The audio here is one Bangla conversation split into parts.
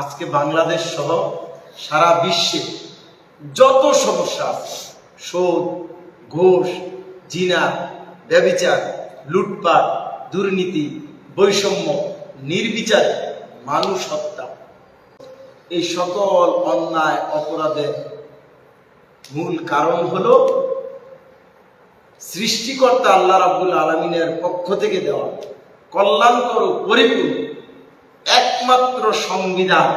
আজকে বাংলাদেশ সহ সারা বিশ্বে যত সমস্যা আছে, সুদ, ঘুষ, জিনা, ব্যভিচার, লুটপাট, দুর্নীতি, বৈষম্য, নির্বিচার মানুষ হত্যা, এই সকল অন্যায় অপরাধের মূল কারণ হলো সৃষ্টিকর্তা আল্লাহ রাব্বুল আলামিনের পক্ষ থেকে দেওয়া কল্যাণকর ও পরিপূর্ণ একমাত্র সংবিধান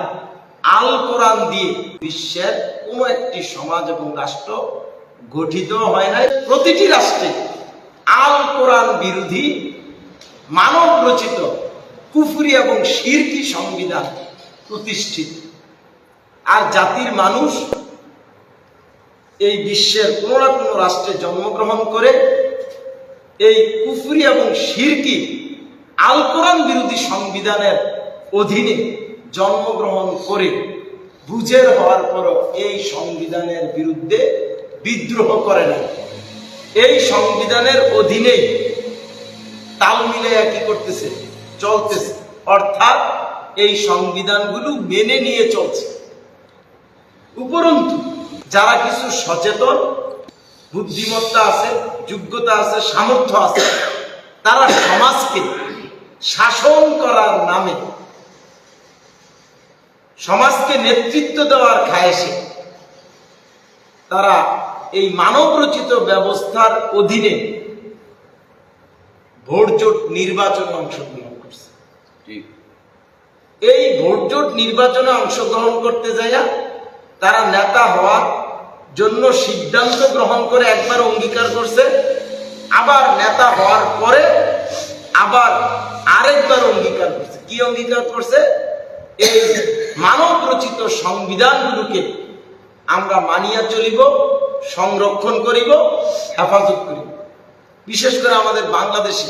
আল কোরআন দিয়ে বিশ্বের কোনো একটি সমাজ এবং রাষ্ট্র গঠিত হয় নাই। প্রতিটি রাষ্ট্রে আল কোরআন বিরোধী মানব রচিত কুফরি এবং শিরকি সংবিধান প্রতিষ্ঠিত। আর জাতির মানুষ এই বিশ্বের কোনো না কোনো রাষ্ট্রে জন্মগ্রহণ করে এই কুফরি এবং শিরকি আল কোরআন বিরোধী সংবিধানের অধীনে জন্মগ্রহণ করে বুঝের হওয়ার পরও এই সংবিধানের বিরুদ্ধে বিদ্রোহ করে না। এই সংবিধানের অধীনেই তাল মিলাইয়া কি করতেছে, চলতেছে, অর্থাৎ এই সংবিধানগুলো মেনে নিয়ে চলছে। উপরন্তু যারা কিছু সচেতন, বুদ্ধিমত্তা আছে, যোগ্যতা আছে, সামর্থ্য আছে, তারা সমাজকে শাসন করার নামে, সমাজকে নেতৃত্ব দেওয়ার খায়েশে তারা এই মানব রচিত ব্যবস্থার অধীনে ভোটজোট নির্বাচনে অংশগ্রহণ করছে। এই ভোটজোট নির্বাচনে অংশগ্রহণ করতে যাইয়া তারা নেতা হওয়ার জন্য সিদ্ধান্ত গ্রহণ করে একবার অঙ্গীকার করছে, আবার নেতা হওয়ার পরে আবার আরেকবার অঙ্গীকার করছে। কি অঙ্গীকার করছে? এই মানব রচিত সংবিধানগুলোকে আমরা মানিয়া চলিব, সংরক্ষণ করিব, হেফাজত করিব। বিশেষ করে আমাদের বাংলাদেশে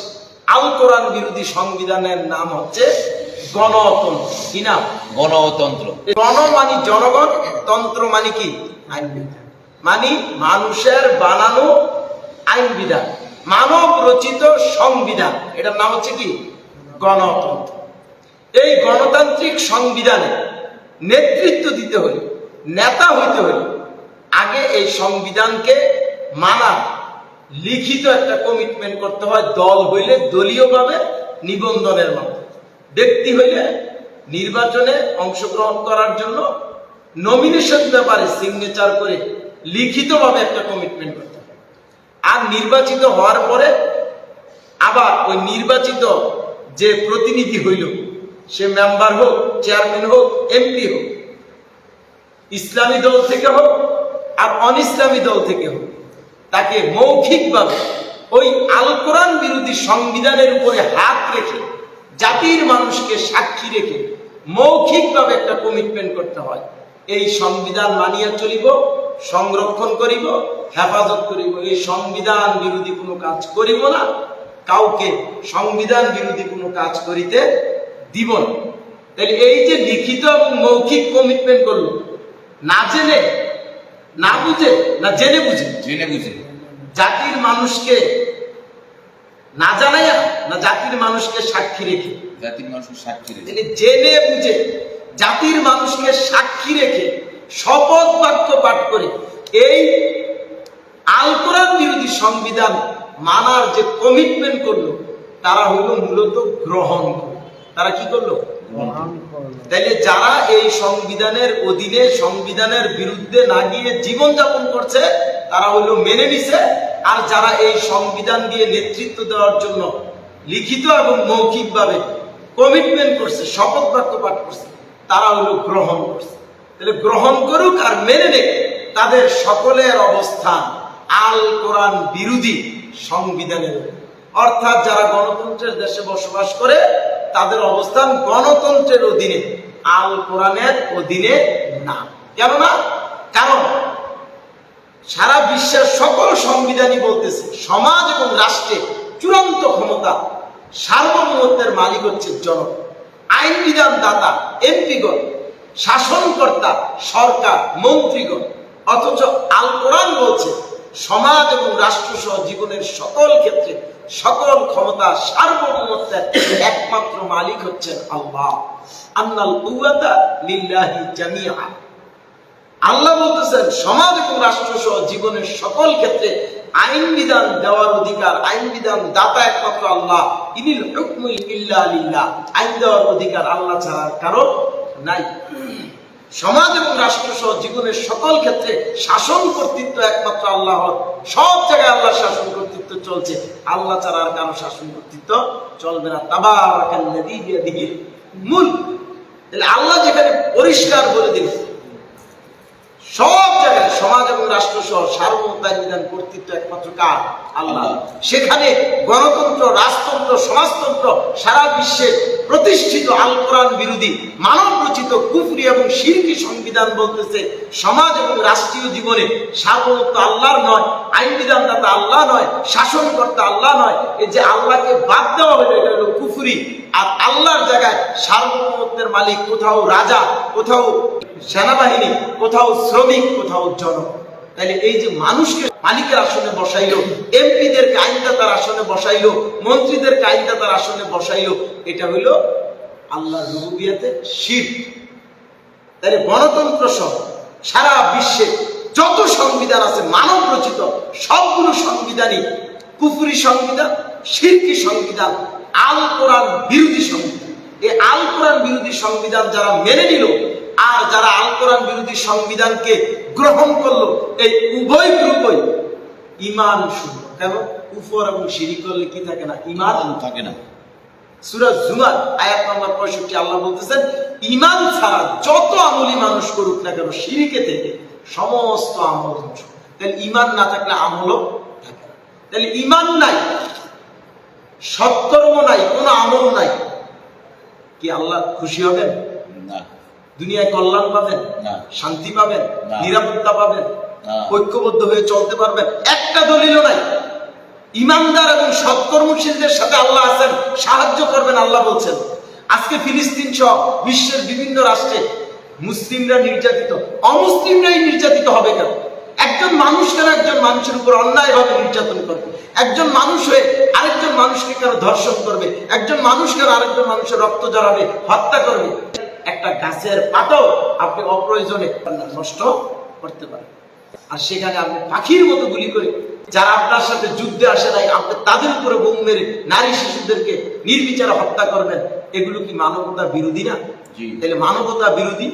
আল কোরআন বিরোধী সংবিধানের নাম হচ্ছে গণতন্ত্র। কি নাম? গণতন্ত্র। গণ মানে জনগণ, তন্ত্র মানে কি? আইন বিধান, মানে মানুষের বানানো আইন বিধান, মানব রচিত সংবিধান। এটার নাম হচ্ছে কি? গণতন্ত্র। এই গণতান্ত্রিক সংবিধানে নেতৃত্ব দিতে হলে, নেতা হইতে হলে আগে এই সংবিধানকে মানা লিখিত একটা কমিটমেন্ট করতে হয়। দল হইলে দলীয়ভাবে নিবন্ধনের মাধ্যমে, ব্যক্তি হইলে নির্বাচনে অংশগ্রহণ করার জন্য নমিনেশন ব্যাপারে সিগনেচার করে লিখিতভাবে একটা কমিটমেন্ট করতে হয়। আর নির্বাচিত হওয়ার পরে আবার ওই নির্বাচিত যে প্রতিনিধি হইল, সে মেম্বার হোক, চেয়ারম্যান হোক, এমপি হোক, ইসলামী দল থেকে হোক আর অন ইসলামী দল থেকে হোক, তাকে মৌখিকভাবে ওই আল কোরআন বিরোধী সংবিধানের উপরে হাত রেখে, জাতির মানুষকে সাক্ষী রেখে মৌখিকভাবে একটা কমিটমেন্ট করতে হয়। এই সংবিধান মানিয়া চলিব, সংরক্ষণ করিব, হেফাজত করিব, এই সংবিধান বিরোধী কোনো কাজ করিব না, কাউকে সংবিধান বিরোধী কোনো কাজ করিতে দিব না। তাহলে এই যে লিখিত এবং মৌখিক কমিটমেন্ট করলো, না জেনে, না বুঝে, না জেনে বুঝে, জেনে বুঝে, জাতির মানুষকে না জানাইয়া, না জাতির মানুষকে সাক্ষী রেখে, জাতির মানুষকে সাক্ষী রেখে, জেনে বুঝে জাতির মানুষকে সাক্ষী রেখে শপথ বাক্য পাঠ করে এই আল কোরআন বিরোধী সংবিধান মানার যে কমিটমেন্ট করলো, তারা হইল মূলত গ্রহণ করলো। তারা কি করলো? তাইলে যারা এই সংবিধানের অধীনে, সংবিধানের বিরুদ্ধে না গিয়ে জীবনযাপন করছে, তারা হইল মেনে নিছে। আর যারা এই সংবিধান দিয়ে নেতৃত্ব দেওয়ার জন্য লিখিত এবং মৌখিকভাবে কমিটমেন্ট করছে, শপথ বাক্য পাঠ করছে, তারা হইল গ্রহণ করছে। তাহলে গ্রহণ করুক আর মেনে নেক, তাদের সকলের অবস্থান আল কোরআন বিরোধী সংবিধানের, অর্থাৎ যারা গণতন্ত্রের দেশে বসবাস করে তাদের অবস্থান গণতন্ত্রের অধীনে, আল কোরআনের অধীনে না। কেন না? কারণ সারা বিশ্বের সকল সংবিধানই বলতেছে সমাজ এবং রাষ্ট্রে চূড়ান্ত ক্ষমতা, সার্বভৌমত্বের মালিক হচ্ছে জনগণ, আইন বিধান দাতা এমপিগণ, শাসনকর্তা সরকার, মন্ত্রীগণ। অথচ আল কোরআন বলছে সমাজ এবং রাষ্ট্র সহ জীবনের সকল ক্ষেত্রে সকল ক্ষমতা সার্বভৌমত্বের একমাত্র মালিক হচ্ছেন আল্লাহ। আন্নাল কুওয়াতা লিল্লাহি জামিআ। আল্লাহ বলতেছেন সমাজ এবং রাষ্ট্র সহ জীবনের সকল ক্ষেত্রে আইন বিধান দেওয়ার অধিকার, আইন বিধান দাতা একমাত্র আল্লাহ। ইনিল হুকমু ইল্লা লিল্লাহ। আইন দেওয়ার অধিকার আল্লাহ ছাড়া কারো নাই। সমাজ এবং রাষ্ট্র সহ জীবনের সকল ক্ষেত্রে শাসন কর্তৃত্ব একমাত্র আল্লাহর। সব জায়গায় আল্লাহ শাসন কর্তৃত্ব চলছে, আল্লাহ ছাড়া আর কারো শাসন কর্তৃত্ব চলবে না। তাবারাকাল্লাযী বিয়াদিহিল মুলক। তাহলে আল্লাহ যেখানে পরিষ্কার বলে দিলেন সব জায়গায় সমাজ এবং রাষ্ট্র সহ সার্বভৌমত্ব বিধান কর্তৃত্ব একমাত্র কার? আল্লাহ। সেখানে গণতন্ত্র, রাজতন্ত্র, সমাজতন্ত্র সারা বিশ্বে প্রতিষ্ঠিত আল কোরআন বিরোধী মানব রচিত কুফরি এবং শিরকি সংবিধান বলতেছে সমাজ এবং রাষ্ট্রীয় জীবনে সার্বভৌমত্ব আল্লাহর নয়, আইন বিধানদাতা আল্লাহ নয়, শাসনকর্তা আল্লাহ নয়। এই যে আল্লাহকে বাদ দেওয়া হলো এটা হলো কুফরি। আর আল্লাহর জায়গায় সার্বভৌমত্বের মালিক কোথাও রাজা, কোথাও সেনাবাহিনী, কোথাও শ্রমিক, কোথাও জনক। তাহলে এই যে মানুষকে মালিকের আসনে বসাইলো, এমপিদেরকে আইনদাতার আসনে বসাইলো, মন্ত্রীদেরকে আইনদাতার আসনে বসাইলো, এটা হইলো আল্লাহর রুবুবিয়তে শিরক। তাহলে গণতন্ত্র সহ সারা বিশ্বে যত সংবিধান আছে মানব রচিত সবগুলো সংবিধানই কুফরি সংবিধান, শিরকি সংবিধান, আল কোরআন বিরোধী সংবিধান। এই আল কোরআন বিরোধী সংবিধান যারা মেনে নিল আর যারা আল কোরআন বিরোধী সংবিধানকে গ্রহণ করলো, এই উভয় গ্রুপই ঈমান শূন্য। কেন? কুফর এবং শিরক করলে কি থাকে না? ঈমান থাকে না। সূরা জুমার আয়াত নম্বর 65 আল্লাহ বলতেছেন ঈমান ছাড়া যত আমলি মানুষ করুক না কেন শিরকে থেকে সমস্ত আমল ধ্বংস। তাহলে ঈমান না থাকলে আমলও থাকে না। তাহলে ঈমান নাই, সৎকর্ম নাই, কোনো আমল নাই, কি আল্লাহ খুশি হবেন? না। দুনিয়ায় কল্যাণ পাবেন? না। শান্তি পাবেন? না। নিরাপত্তা পাবেন? না। ঐক্যবদ্ধ হয়ে চলতে পারবেন? একটা দলিলও নাই। ইমানদার এবং সৎকর্মশীলদের সাথে আল্লাহ আছেন, সাহায্য করবেন আল্লাহ বলছেন। আজকে ফিলিস্তিন সহ বিশ্বের বিভিন্ন রাষ্ট্রে মুসলিমরা নির্যাতিত, অমুসলিমরাই নির্যাতিত হবে কেন? একজন মানুষ কেন একজন মানুষের উপর অন্যায়ভাবে নির্যাতন করবে? একজন মানুষ হয়ে আরেকজন মানুষকে কেন ধর্ষণ করবে? একজন মানুষ কেন আরেকজন মানুষের রক্ত জড়াবে, হত্যা করবে? একটা গাছের পাতাও আপনি অপ্রয়োজনে নষ্ট করতে পারেন। আর সেখানে আপনি পাখির মতো গুলি করে যারা আপনার সাথে যুদ্ধে আসে নাই আপনি তাদের উপরে বোম মেরে নারী শিশুদেরকে নির্বিচারে হত্যা করবেন। এগুলো কি মানবতা বিরোধী না? তাহলে মানবতা বিরোধী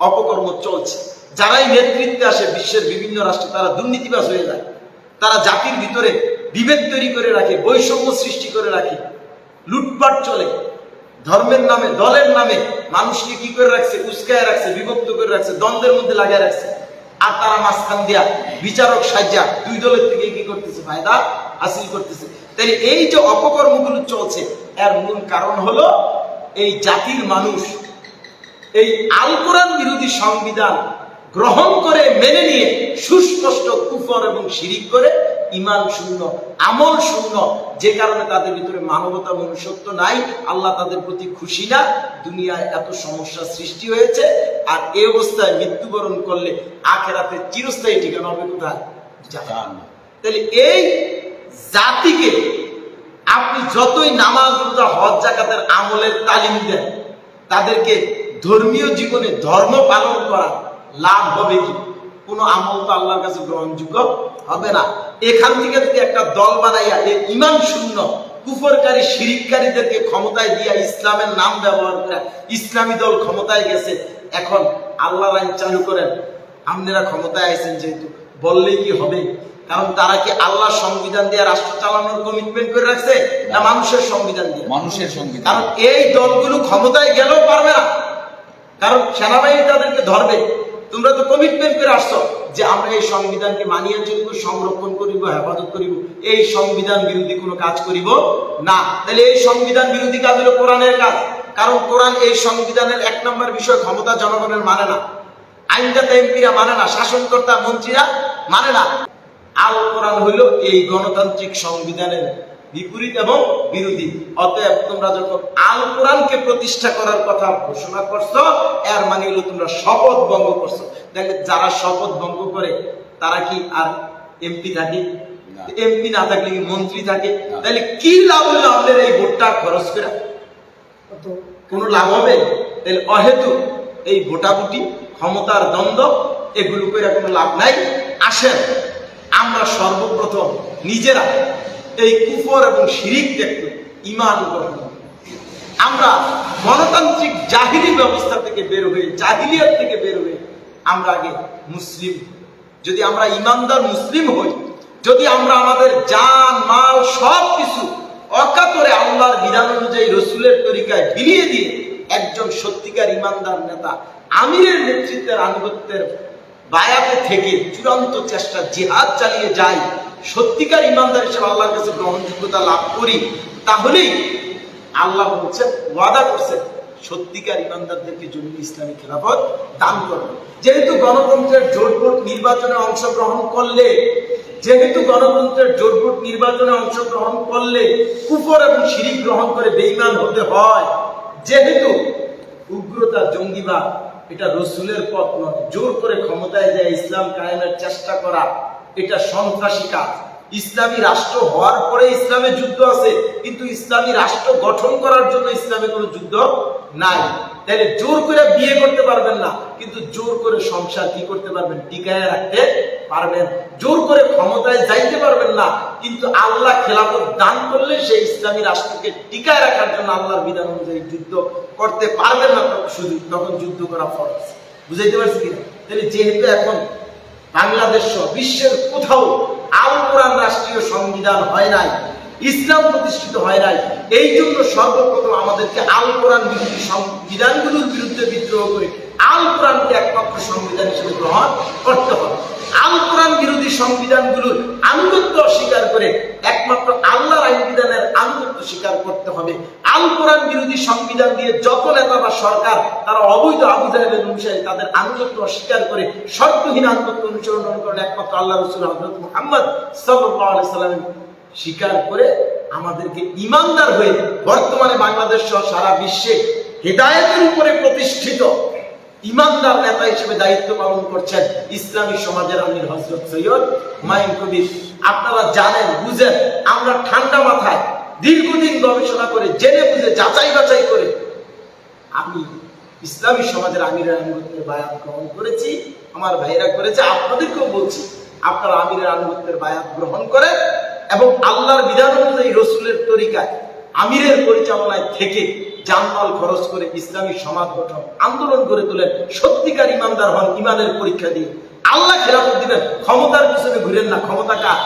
অপকর্ম চলছে। যারাই নেতৃত্বে আসে বিশ্বের বিভিন্ন রাষ্ট্রে তারা দুর্নীতিবাজ হয়ে যায়। তারা জাতির ভিতরে বিভেদ তৈরি করে রাখে, বৈষম্য সৃষ্টি করে রাখে, লুটপাট চলে। ধর্মের নামে, দলের নামে মানুষকে কি করে রাখছে? উস্কায় রাখছে, বিভক্ত করে রাখছে, দ্বন্দ্বের মধ্যে লাগিয়ে রাখছে। আর তারা মাঝখান দিয়া বিচারক সাজ্জা দুই দলের থেকে কি করতেছে? ফায়দা হাসিল করতেছে। তাহলে এই যে অপকর্মগুলো চলছে এর মূল কারণ হলো এই জাতির মানুষ এই আল কোরআন বিরোধী সংবিধান গ্রহণ করে মেনে নিয়ে সুস্পষ্ট কুফর এবং শিরিক করে ঈমান শূন্য, আমল শূন্য, যে কারণে তাদের ভিতরে মানবতা, মনুষ্যত্ব নাই। আল্লাহ তাদের প্রতি খুশি না। দুনিয়ায় এত সমস্যা সৃষ্টি হয়েছে। আর এই অবস্থায় মৃত্যুবরণ করলে আখিরাতে চিরস্থায়ী ঠিকানা হবে কোথায়? জাহান্নাম। তাহলে এই জাতিকে আপনি যতই নামাজ, রোজা, হজ, যাকাতের আমলের তালিম দেন, তাদেরকে ধর্মীয় জীবনে ধর্ম পালন করা লাভ হবে কি? কোনো আমল তো আল্লাহর কাছে গ্রহণযোগ্য হবে না। এখান থেকে যদি একটা দল বানাইয়া এই ঈমান শূন্য কুফরকারী শিরিককারীদেরকে ক্ষমতায় দিয়া ইসলামের নাম ব্যবহার করে ইসলামী দল ক্ষমতায় গেছে, এখন আল্লাহর আইন চালু করেন, আপনারা ক্ষমতায় আইছেন যেহেতু, বললেই কি হবে? কারণ তারা কি আল্লাহর সংবিধান দিয়ে রাষ্ট্র চালানোর কমিটমেন্ট করে রাখছে না মানুষের সংবিধান দিয়ে? মানুষের সংবিধান। কারণ এই দলগুলো ক্ষমতায় গেলেও পারবে না, কারণ সেনাবাহিনী তাদেরকে ধরবে। তোমরা তো কমিটমেন্ট করে আসছো যে আমরা এই সংবিধানকে মানিয়ে চলিব, সংরক্ষণ করিব, হেফাজত করিব, এই সংবিধান বিরোধী কোনো কাজ করিব না। তাহলে এই সংবিধান বিরোধী কাজ হলো কোরআনের কাজ। কারণ কোরআন এই সংবিধানের 1 নম্বর বিষয় ক্ষমতা জনগণের মানে না, আইনদাতা এমপিরা মানে না, শাসনকর্তা মন্ত্রীরা মানে না। আল কোরআন হইল এই গণতান্ত্রিক সংবিধানের বিপরীত এবং বিরোধী। অতএব তোমরা যখন আল কোরআনকে প্রতিষ্ঠা করার কথা ঘোষণা করছো, এর মানে হলো তোমরা শপথ ভঙ্গ করছো। দেখে যারা শপথ ভঙ্গ করে তারা কি আর এমপি থাকে, না। এমপি না থাকলে কি মন্ত্রী থাকে? না। তাহলে কি লাভ হলো আমাদের এই ভোটটা খরচ করে? কোনো লাভ হবে? তাহলে অহেতু এই ভোটাভুটি, ক্ষমতার দ্বন্দ্ব, এগুলো করে কোনো লাভ নাই। আসেন আমরা সর্বপ্রথম নিজেরা এই কুফর এবং শিরিক দেখতে ঈমান গ্রহণ করি। আমরা গণতান্ত্রিক জাহিলি ব্যবস্থা থেকে বের হয়ে, জাহিলিয়াত থেকে বের হয়ে আমরা আগে মুসলিম হই। যদি আমরা ইমানদার মুসলিম হই, যদি আমরা আমাদের জান মাল সব কিছু অকাতরে আল্লাহর বিধান অনুযায়ী রসুলের তরিকায় বিলিয়ে দিয়ে একজন সত্যিকার ইমানদার নেতা আমিরের নেতৃত্বের আনুগত্যের বায়াতে থেকে চূড়ান্ত চেষ্টা জিহাদ চালিয়ে যাই, সত্যিকার ইমানদার হিসেবে আল্লাহর কাছে গ্রহণযোগ্যতা লাভ করি, তাহলেই আল্লাহ বলছেন, ওয়াদা করছেন সত্যিকার ইমানদারদেরকে জমিন ইসলামী খেলাফত দান করবে। যেহেতু গণতন্ত্রের জোটভোট নির্বাচনে অংশগ্রহণ করলে, কুফর এবং শিরিক গ্রহণ করে বেঈমান হতে হয়, যেহেতু উগ্রতা, জঙ্গিবাদ এটা রসুলের পথ নয়, জোর করে ক্ষমতায় যায় ইসলাম কায়েমের চেষ্টা করা এটা সন্ত্রাসী কাজ। ইসলামী রাষ্ট্র হওয়ার পরে ইসলামে যুদ্ধ আছে, কিন্তু ইসলামী রাষ্ট্র গঠন করার জন্য ইসলামে কোনো যুদ্ধ নাই। তাহলে জোর করে বিয়ে করতে পারবেন না, কিন্তু জোর করে সংসার কি করতে পারবেন? টিকায় রাখতে পারবেন। জোর করে ক্ষমতায় যাইতে পারবেন না, কিন্তু আল্লাহ খেলাফত দান করলে সেই ইসলামী রাষ্ট্রকে টিকায় রাখার জন্য আল্লাহর বিধান অনুযায়ী যুদ্ধ করতে পারবেন না। তখন যুদ্ধ করা ফরজ। বুঝাইতে পারছি কিনা? তাহলে যেহেতু এখন বাংলাদেশ সহ বিশ্বের কোথাও আল কোরআন রাষ্ট্রীয় সংবিধান হয় নাই, ইসলাম প্রতিষ্ঠিত হয় নাই, এই জন্য সর্বপ্রথম আমাদেরকে আল কোরআন বিরোধী সংবিধানগুলোর বিরুদ্ধে বিদ্রোহ করে আল কোরআনকে একমাত্র সংবিধান হিসেবে গ্রহণ করতে হবে। আল কোরআন বিরোধী সংবিধানগুলোর আনুগত্য অস্বীকার করে একমাত্র আল্লাহর আইন বিধানের আনুগত্য স্বীকার করতে হবে। আল কোরআন বিরোধী সংবিধান দিয়ে যত নেতা বা সরকার তারা অবৈধ আবু জাহেলের অনুসারী, তাদের আনুগত্য অস্বীকার করে শর্তহীন আনুগত্য অনুসরণ করেন একমাত্র আল্লাহ রাসূল হযরত মুহাম্মদ সাল্লাল্লাহু আলাইহি সাল্লাম স্বীকার করে আমাদেরকে ঈমানদার হয়ে বর্তমানে বাংলাদেশ সহ সারা বিশ্বে হেদায়েতের উপরে প্রতিষ্ঠিত ঈমানদার নেতা হিসেবে দায়িত্ব পালন করছেন ইসলামী সমাজের আমির হযরত সৈয়দ হুমায়ুন কবির। আপনারা জানেন, বুঝেন, আমরা ঠান্ডা মাথায় দীর্ঘদিন গবেষণা করে জেনে বুঝে যাচাই বাছাই করে আমি ইসলামী সমাজের আমিরের আনুগত্যের বায়াত গ্রহণ করেছি। আমার ভাইরা করেছে, আপনাদেরকেও বলছি আপনারা আমিরের আনুগত্যের বায়াত গ্রহণ করেন এবং আল্লাহর বিধান অনুযায়ী রসুলের তরিকায় আমিরের পরিচালনায় থেকে জানমাল খরচ করে ইসলামী সমাজ গঠন আন্দোলন করে তোলেন। সত্যিকার ইমানদার হন, ইমানের পরীক্ষা দিয়ে আল্লাহ খেলাফত দিবেন। ক্ষমতার পিছনে ঘুরেন না, ক্ষমতা কার?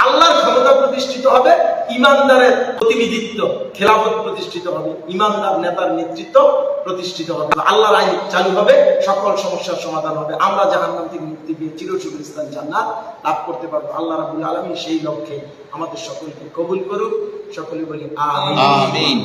আল্লাহর ক্ষমতা প্রতিষ্ঠিত হবে, ইমানদারের প্রতিনিধিত্ব খেলাফত প্রতিষ্ঠিত হবে, ইমানদার নেতার নেতৃত্ব প্রতিষ্ঠিত হবে, আল্লাহর আইন চালু হবে, সকল সমস্যার সমাধান হবে, আমরা জাহান্নাম থেকে মুক্তি পেয়ে চিরসুখী স্থান জান্নাত লাভ করতে পারবো। আল্লাহ রাব্বুল আলামিন সেই লক্ষ্যে আমাদের সকলকে কবুল করুক। সকলে বলি আমিন।